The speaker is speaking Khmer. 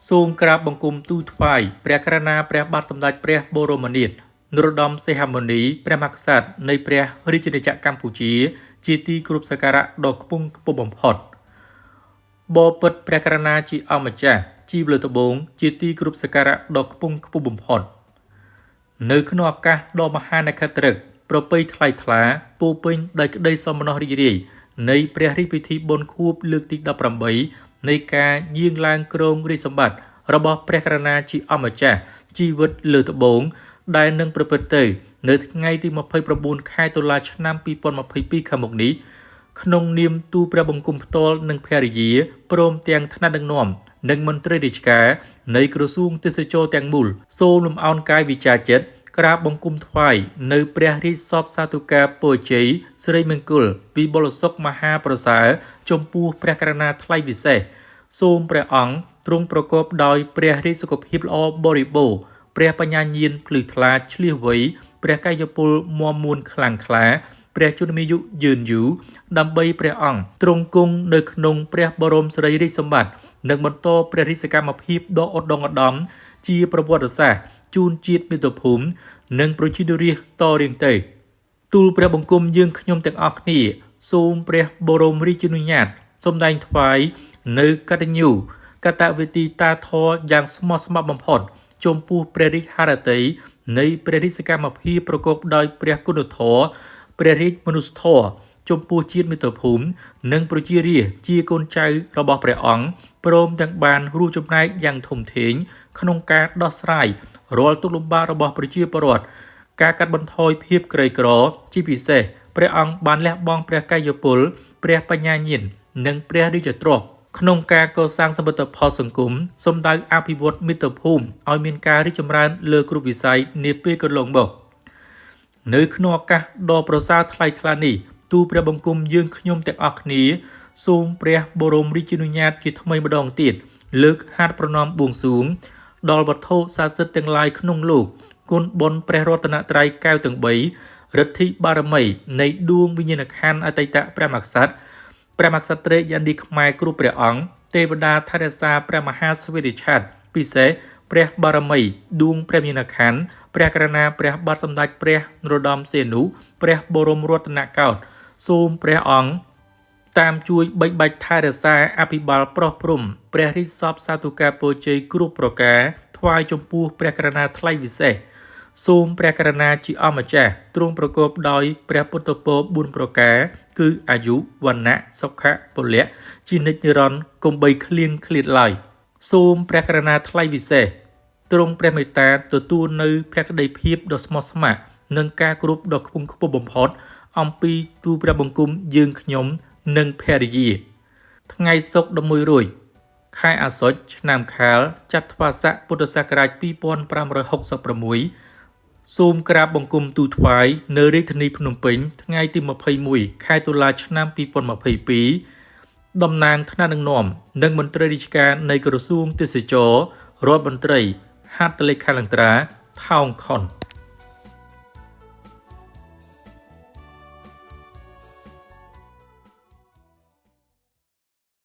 សូមក្រាបបង្គំទូលថ្វាយព្រះករុណាព្រះបាទសម្ដេចព្រះបរមនាថនរោត្តមសីហមុនីព្រះមហាក្សត្រនៃព្រះរាជាណាចក្រកម្ពុជាជាទីគោរពសក្ការៈដ៏ខ្ពង់ខ្ពស់បំផុតបបិទ្ធព្រះករុណាជាអម្ចាស់ជីវលើត្បូងជាទីគោរពសក្ការៈដ៏ខ្ពង់ខ្ពស់បំផុតនៅក្នុងឱកាសដ៏មហានក្ខត្រឹកប្រពៃថ្លៃថ្លាពោពេញដោយក្តីសោមនស្សរីករាយនៃព្រះរាជពិធីបុណ្យខួបលើកទី18នៃការយាងឡើងគ្រងរាជសម្បត្តិរបស់ព្រះករុណាជាអម្ចាស់ជីវិតលើត្បូងដែលនឹងប្រព្រឹត្តទៅនៅថ្ងៃទី29ខែតុលាឆ្នាំ2022ខាងមុខនេះក្នុងនាមទូព្រះបង្គំផ្ទាល់និងភរិយាព្រមទាំងថ្នាក់ដឹកនាំនិងមន្ត្រីរាជការនៃក្រសួងទេសចរទាំងមូលសូមលំអោនកាយវិចារចិត្តក្រាបបង្គំថ្វាយនៅព្រះរាជសពសាធុការពរជ័យសិរីមង្គលវិបុលសុខមហាប្រសើរចំពោះព្រះករុណាថ្លៃវិសេសសូមព្រះអង្គទ្រង់ប្រកបដោយព្រះរាជសុខភាពល្អបរិបូរណ៍ព្រះបញ្ញាញាណភ្លឺថ្លាឆ្លៀសវៃព្រះកាយពលមាំមួនខ្លាំងក្លាព្រះជន្មាយុយឺនយូរដើម្បីព្រះអង្គទ្រង់គង់នៅក្នុងព្រះបរមសារីរាជសម្បត្តិនិងបន្តព្រះរាជសកម្មភាពដ៏ឧត្តមឧត្តមជាប្រវត្តិសាស្ត្រជូនជាតិមាតុភូមិនិងប្រជារាស្ត្រតរៀងទៅទូលព្រះបង្គំយើងខ្ញុំទាំងអស់គ្នាសូមព្រះបរមរាជានុញ្ញាតសម្ដែងថ្វាយនៅកតញ្ញូកតវេទីតាធរយ៉ាងស្មោះស្ម័គ្របំផុតចំពោះព្រះរាជហឫទ័យនៃព្រះរាជសកម្មភាពប្រកបដោយព្រះគុណធម៌ព្រះរាជមនុស្សធម៌ចំពោះជាតិមាតុភូមិនិងប្រជារាស្ត្រជាកូនចៅរបស់ព្រះអង្គព្រមទាំងបានរួមចំណែកយ៉ាងធំធេងក្នុងការដោះស្រាយរាល់ទុក្ខលំបាករបស់ប្រជាពលរដ្ឋការកាត់បន្ថយភាពក្រីក្រជាពិសេសព្រះអង្គបានលះបង់ព្រះកាយពលព្រះបញ្ញាញាណនិងព្រះរាជទ្រព្យក្នុងការកសាងសមិទ្ធផលសង្គមសម្ដៅអភិវឌ្ឍមាតុភូមិឲ្យមានការរីកចម្រើនលើគ្រប់វិស័យនាពេលកន្លងមកនៅក្នុងឱកាសដ៏ប្រសើរថ្លៃថ្លានេះទូលព្រះបង្គំយើងខ្ញុំទាំងអស់គ្នាសូមព្រះបរមរាជានុញ្ញាតជាថ្មីម្ដងទៀតលើកហាត់ប្រណម្យបួងសួងដល់វត្ថុស័ក្តិសិទ្ធិទាំងឡាយក្នុងលោកគុណបុណ្យព្រះរតនត្រ័យកែវទាំង3ឫទ្ធិបារមីនៃដួងវិញ្ញាណក្ខន្ធអតីតព្រះមហាក្សត្រព្រះមហាក្សត្រយនីខ្មែរគ្រប់ព្រះអង្គទេវតាថែរក្សាព្រះមហាស្វេតិឆាតពិសេសព្រះបារមីដួងព្រះវិញ្ញាណក្ខន្ធព្រះករុណាព្រះបាទសម្ដេចព្រះនរោត្តមសីហនុព្រះបរមរតនកោដ្ឋសូមព្រះអង្គតាមជួយបិចបាច់ថែរក្សាអភិបាលប្រោះព្រំព្រះរាជសពសាធុការពរជ័យគ្រប់ប្រការថ្វាយចំពោះព្រះករុណាថ្លៃវិសេសសូមព្រះករុណាជាអម្ចាស់ទ្រង់ប្រកបដោយព្រះពុទ្ធពរ4ប្រការគឺអាយុវណ្ណៈសុខៈពលៈជានិច្ចនិរន្តរ៍កុំបីឃ្លៀងឃ្លាតឡើយសូមព្រះករុណាថ្លៃវិសេសទ្រង់ព្រះមេត្តាទទួលនៅភក្តីភាពដ៏ស្មោះស្ម័គ្រនិងការគោរពដ៏ខ្ពង់ខ្ពស់បំផុតអំពីទូលព្រះបង្គំយើងខ្ញុំនិងភរិយាថ្ងៃសុក្រ11រោចខែអាសត់ឆ្នាំខាលចត្វាស័កពុទ្ធសករាជ2566សូមក្រាបបង្គំទូលថ្វាយនៅរាជធានីភ្នំពេញថ្ងៃទី21ខែតុលាឆ្នាំ2022តំណាងថ្នាក់ដឹកនាំនិងមន្ត្រីរាជការនៃក្រសួងទេសចររដ្ឋមន្ត្រីហត្ថលេខាធិការថោងខុន